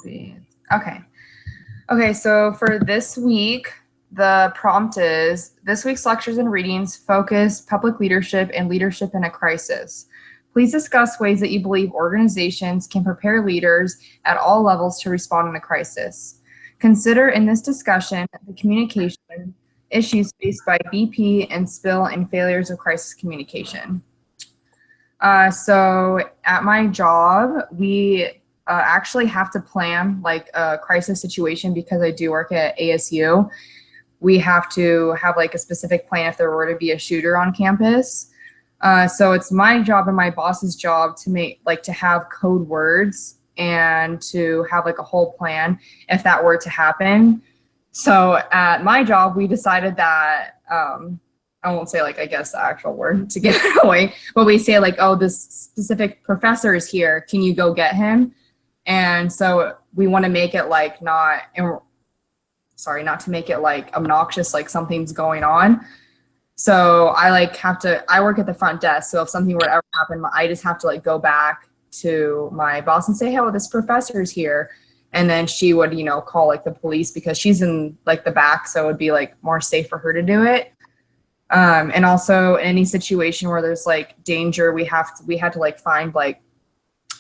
Okay. Okay, so for this week, the prompt is this week's lectures and readings focus public leadership and leadership in a crisis. Please discuss ways that you believe organizations can prepare leaders at all levels to respond in a crisis. Consider in this discussion the communication issues faced by BP and spill and failures of crisis communication. So at my job, we actually have to plan like a crisis situation because I do work at ASU. We have to have like a specific plan if there were to be a shooter on campus. So it's my job and my boss's job to have code words and to have like a whole plan if that were to happen. So at my job, we decided that, I won't say like, I guess the actual word to give it away, but we say like, oh, this specific professor is here. Can you go get him? And so we want to make it like not to make it like obnoxious, like something's going on. So I work at the front desk. So if something were to ever happen, I just have to like go back to my boss and say, hey, well, this professor's here. And then she would, call like the police because she's in like the back. So it would be like more safe for her to do it. And also in any situation where there's like danger, we had to like find like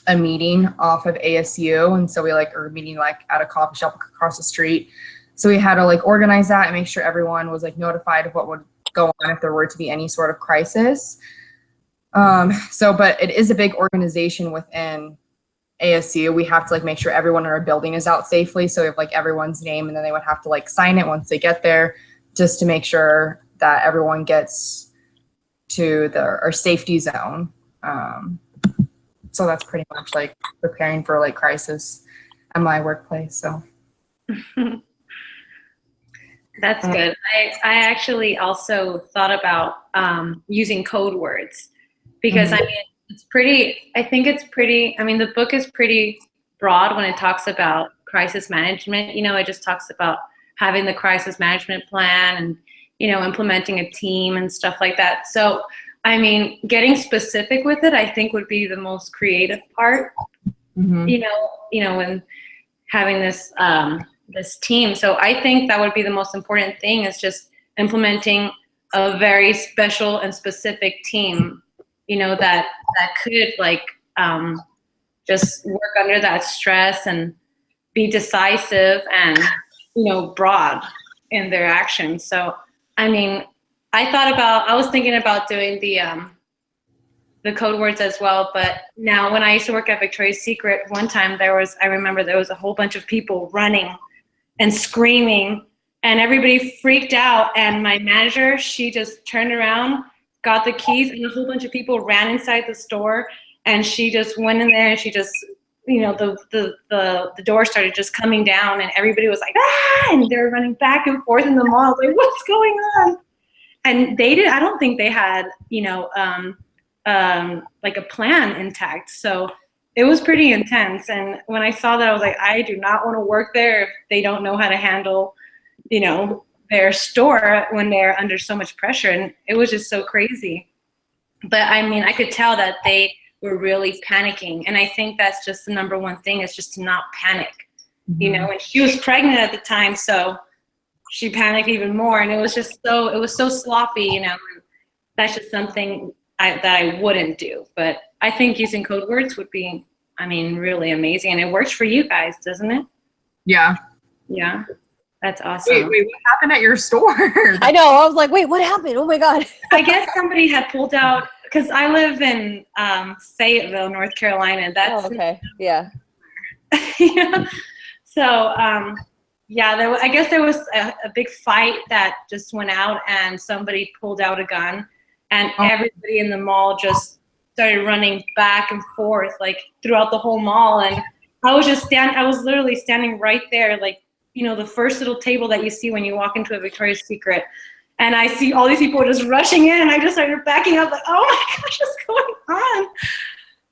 a meeting off of ASU. And so we are meeting like at a coffee shop across the street. So we had to like organize that and make sure everyone was like notified of what would go on if there were to be any sort of crisis. But it is a big organization within ASU. We have to like make sure everyone in our building is out safely. So we have like everyone's name and then they would have to like sign it once they get there just to make sure that everyone gets to our safety zone. So that's pretty much like preparing for like crisis at my workplace. So that's good. I actually also thought about using code words because I mean the book is pretty broad when it talks about crisis management. It just talks about having the crisis management plan and implementing a team and stuff like that. So, I mean, getting specific with it, I think would be the most creative part, when having this team. So I think that would be the most important thing is just implementing a very special and specific team, that could like just work under that stress and be decisive and, broad in their actions. So, I mean, I was thinking about doing the code words as well, but now when I used to work at Victoria's Secret, one time I remember there was a whole bunch of people running and screaming and everybody freaked out, and my manager, she just turned around, got the keys, and a whole bunch of people ran inside the store, and she just went in there and she just, the door started just coming down and everybody was like, ah, and they were running back and forth in the mall, like, what's going on? And I don't think they had, like a plan intact. So it was pretty intense. And when I saw that, I was like, I do not want to work there if they don't know how to handle, their store when they're under so much pressure. And it was just so crazy. But I mean, I could tell that they were really panicking. And I think that's just the number one thing is just to not panic, and she was pregnant at the time. So she panicked even more. And it was so sloppy, and that's just something that I wouldn't do. But I think using code words would be, really amazing. And it works for you guys, doesn't it? Yeah. Yeah. That's awesome. Wait, what happened at your store? I know. I was like, wait, what happened? Oh my God. I guess somebody had pulled out, because I live in Fayetteville, North Carolina. That's okay. Yeah. Yeah. So, I guess there was a big fight that just went out, and somebody pulled out a gun, and everybody in the mall just started running back and forth, like throughout the whole mall. And I was literally standing right there, like, the first little table that you see when you walk into a Victoria's Secret. And I see all these people just rushing in, and I just started backing up, like, oh my gosh, what's going on?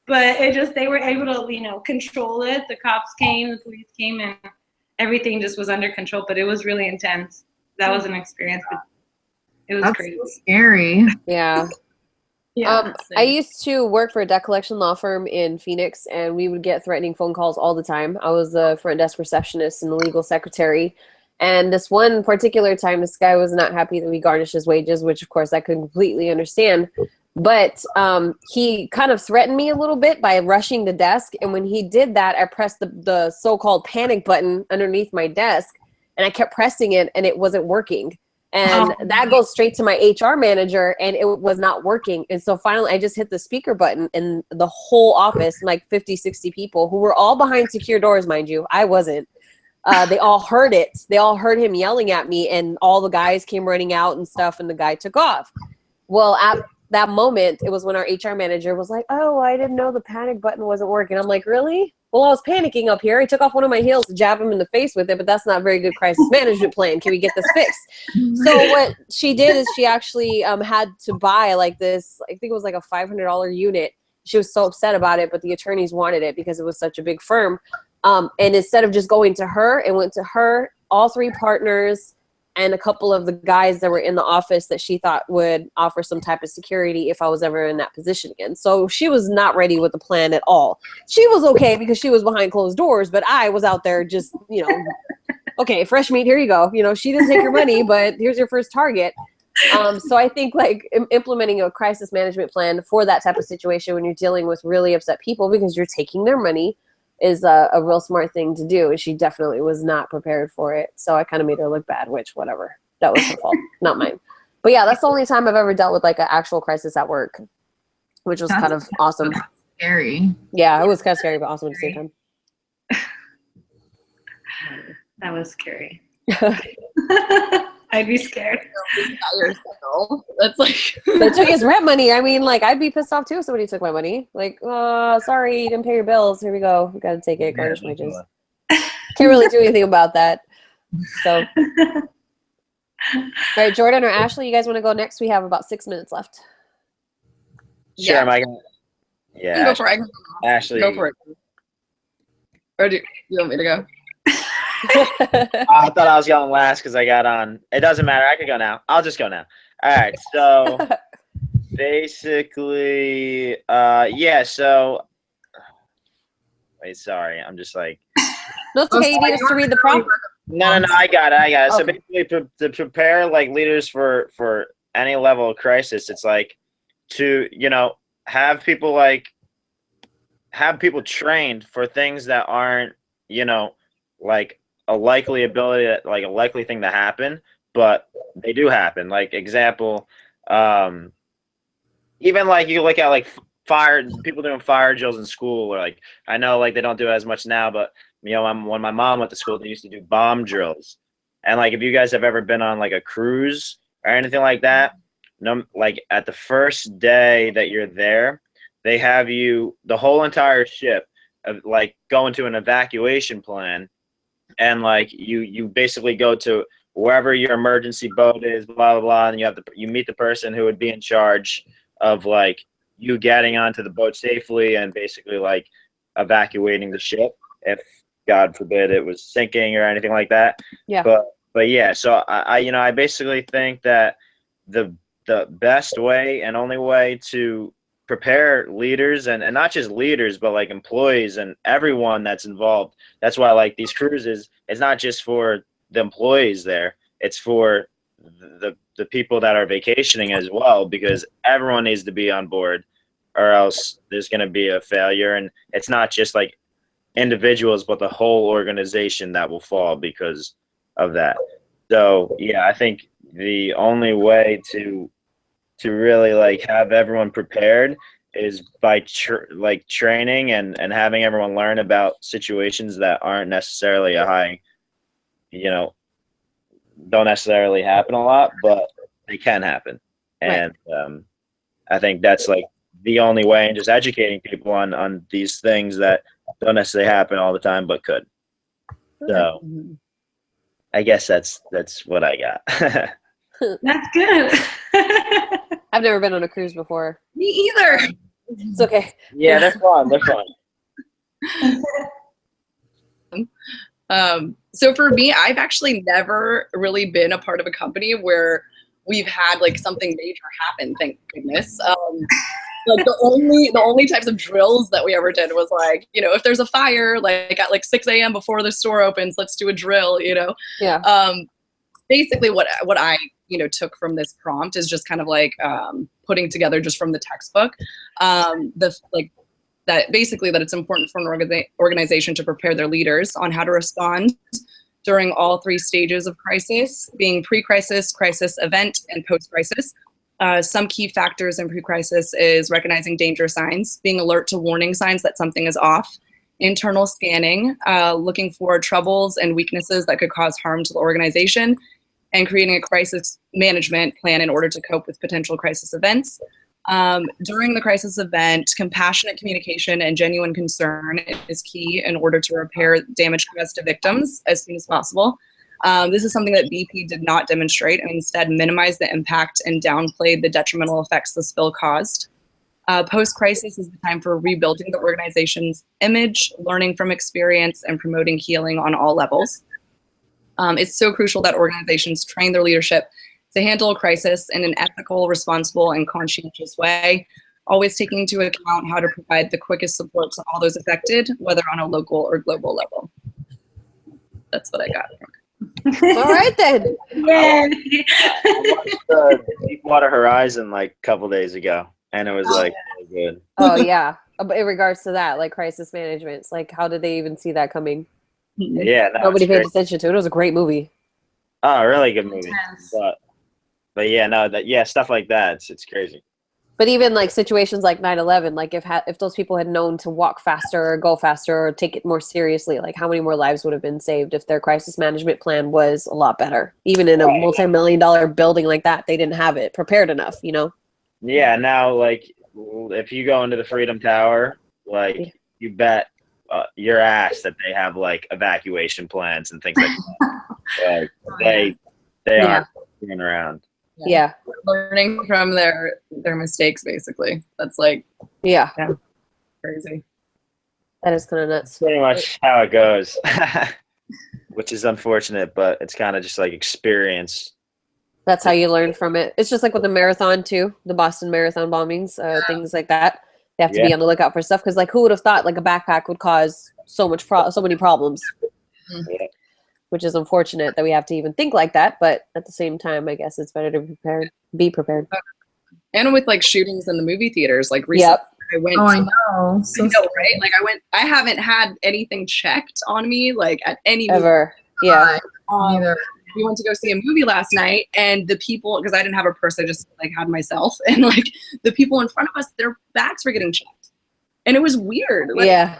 But they were able to, control it. The cops came, the police came, and everything just was under control. But it was really intense. That was an experience. But it was crazy. So scary. Yeah. I used to work for a debt collection law firm in Phoenix, and we would get threatening phone calls all the time. I was the front desk receptionist and the legal secretary. And this one particular time, this guy was not happy that we garnished his wages, which of course I could completely understand. But he kind of threatened me a little bit by rushing the desk. And when he did that, I pressed the so-called panic button underneath my desk, and I kept pressing it, and it wasn't working. And that goes straight to my HR manager, and it was not working. And so finally I just hit the speaker button, and the whole office, like 50, 60 people who were all behind secure doors, mind you, I wasn't. They all heard it. They all heard him yelling at me, and all the guys came running out and stuff, and the guy took off. Well, at that moment, it was when our HR manager was like, oh, I didn't know the panic button wasn't working. I'm like, really? Well, I was panicking up here. I took off one of my heels to jab him in the face with it, but that's not a very good crisis management plan. Can we get this fixed? So what she did is she actually had to buy like this, I think it was like a $500 unit. She was so upset about it, but the attorneys wanted it because it was such a big firm. And instead of just going to her, it went to her, all three partners, and a couple of the guys that were in the office that she thought would offer some type of security if I was ever in that position again. So she was not ready with the plan at all. She was okay because she was behind closed doors, but I was out there just, okay, fresh meat, here you go. She didn't take your money, but here's your first target. So I think like implementing a crisis management plan for that type of situation when you're dealing with really upset people because you're taking their money is a real smart thing to do. And she definitely was not prepared for it. So I kind of made her look bad, which whatever. That was her fault, not mine. But yeah, that's the only time I've ever dealt with like an actual crisis at work, which was kind of awesome. Scary. Yeah, it was kind of scary, but awesome at the same time. That was scary. I'd be scared. That's like they took his rent money. I mean, like I'd be pissed off too if somebody took my money. Like, sorry, you didn't pay your bills. Here we go. We gotta take it. Garnish wages. Can't really do anything about that. So, all right, Jordan or Ashley, you guys want to go next? We have about 6 minutes left. Sure, am I gonna? Yeah, go for it. Ashley. Go for it. Or do you want me to go? I thought I was going last because I got on. It doesn't matter. I could go now. I'll just go now. All right. So basically, yeah. So wait, sorry. I'm just like. No, it's okay. You need us to read the prompt. No. I got it. Okay. So basically, to prepare like leaders for any level of crisis, it's like to have people trained for things that aren't like a likely thing to happen, but they do happen. Like example, even like you look at like people doing fire drills in school, or like I know like they don't do it as much now, but when my mom went to school, they used to do bomb drills. And like if you guys have ever been on like a cruise or anything like that, like at the first day that you're there, they have you the whole entire ship like go into an evacuation plan. And like you basically go to wherever your emergency boat is, blah blah blah, and you meet the person who would be in charge of like you getting onto the boat safely and basically like evacuating the ship if God forbid it was sinking or anything like that. Yeah. But yeah, so I basically think that the best way and only way to prepare leaders and not just leaders but like employees and everyone that's involved. That's why like these cruises, it's not just for the employees there, it's for the people that are vacationing as well, because everyone needs to be on board or else there's going to be a failure. And it's not just like individuals but the whole organization that will fall because of that. So yeah, I think the only way to really like have everyone prepared is by training and having everyone learn about situations that aren't necessarily a high, don't necessarily happen a lot, but they can happen. And I think that's like the only way, and just educating people on these things that don't necessarily happen all the time, but could. So I guess that's what I got. That's good. I've never been on a cruise before. Me either. It's okay. Yeah, they're fun. So for me, I've actually never really been a part of a company where we've had like something major happen, thank goodness. Like the only types of drills that we ever did was like, you know, if there's a fire, like at like 6 a.m. before the store opens, let's do a drill, you know? Yeah. Basically what I, you know, took from this prompt is just kind of like putting together just from the textbook, that it's important for an organization to prepare their leaders on how to respond during all 3 stages of crisis, being pre-crisis, crisis, event, and post-crisis. Some key factors in pre-crisis is recognizing danger signs, being alert to warning signs that something is off, internal scanning, looking for troubles and weaknesses that could cause harm to the organization, and creating a crisis management plan in order to cope with potential crisis events. During the crisis event, compassionate communication and genuine concern is key in order to repair damage caused to victims as soon as possible. This is something that BP did not demonstrate and instead minimized the impact and downplayed the detrimental effects the spill caused. Post-crisis is the time for rebuilding the organization's image, learning from experience, and promoting healing on all levels. It's so crucial that organizations train their leadership to handle a crisis in an ethical, responsible, and conscientious way, always taking into account how to provide the quickest support to all those affected, whether on a local or global level. That's what I got. All right then. Yeah. I watched the Deepwater Horizon like a couple days ago, and it was like really good. Oh yeah. In regards to that, like crisis management, it's like how did they even see that coming? Yeah, no, Nobody it's paid great. attention to it. It was a great movie. Oh, really good movie. Intense. But yeah, no, stuff like that. It's crazy. But even like situations like 9/11, like if those people had known to walk faster or go faster or take it more seriously, like how many more lives would have been saved if their crisis management plan was a lot better? Even in a multi-million-dollar building like that, they didn't have it prepared enough, you know? Yeah, now like if you go into the Freedom Tower, like you bet your ass that they have like evacuation plans and things like that. Like they aren't screwing around. Yeah. Learning from their mistakes, basically. That's like Yeah. crazy. That is kind of nuts. Pretty much how it goes, which is unfortunate, but it's kind of just like experience. That's how you learn from it. It's just like with the marathon too, the Boston Marathon bombings, things like that. They have to be on the lookout for stuff because, like, who would have thought like a backpack would cause so many problems? Yeah. Which is unfortunate that we have to even think like that. But at the same time, I guess it's better to be prepared. And with like shootings in the movie theaters, like recently I went. Oh, I to, know. I know, right? Like I haven't had anything checked on me like at any Ever. Yeah. Neither. We went to go see a movie last night, and the people, because I didn't have a purse, I just like had myself, and like the people in front of us, their bags were getting checked, and it was weird. Like, Yeah.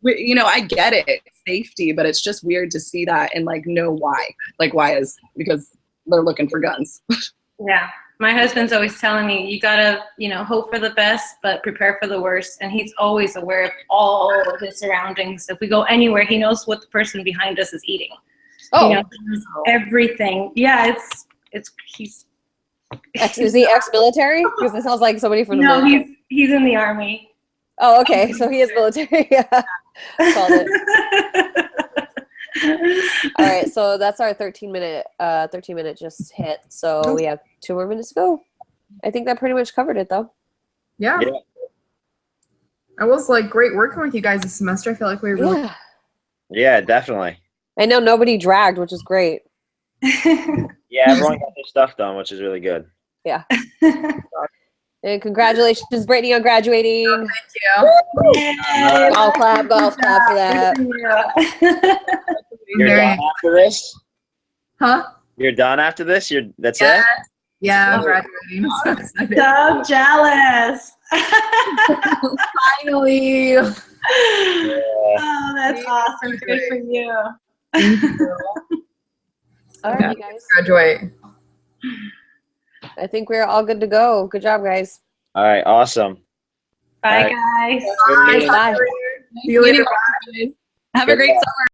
you know, I get it, safety, but it's just weird to see that and like know why. Like why is because they're looking for guns. Yeah. My husband's always telling me, you gotta, you know, hope for the best, but prepare for the worst. And he's always aware of all of his surroundings. If we go anywhere, he knows what the person behind us is eating. Oh, You know, everything. Yeah, he's. is he ex-military? Because it sounds like somebody from the No, military. he's in the army. Oh, okay. So he is military. Yeah. Called it. All right. So that's our 13 minute just hit. So we have 2 more minutes to go. I think that pretty much covered it though. Yeah. Yeah. It was like great working with you guys this semester. I feel like we really Yeah. Yeah, definitely. I know nobody dragged, which is great. Yeah, everyone got their stuff done, which is really good. Yeah. And congratulations, Brittany, on graduating. Yay. Golf clap for that. You're Very- done after this? Huh? You're done after this? That's Yeah. it? Yeah, I'm Oh. graduating. I'm so excited. So jealous. Finally. Oh, that's awesome. Good for you. All right, you guys. Graduate. I think we're all good to go. Good job, guys. All right, awesome. Bye, All guys. Good meeting. Bye. See you later. Have a great summer.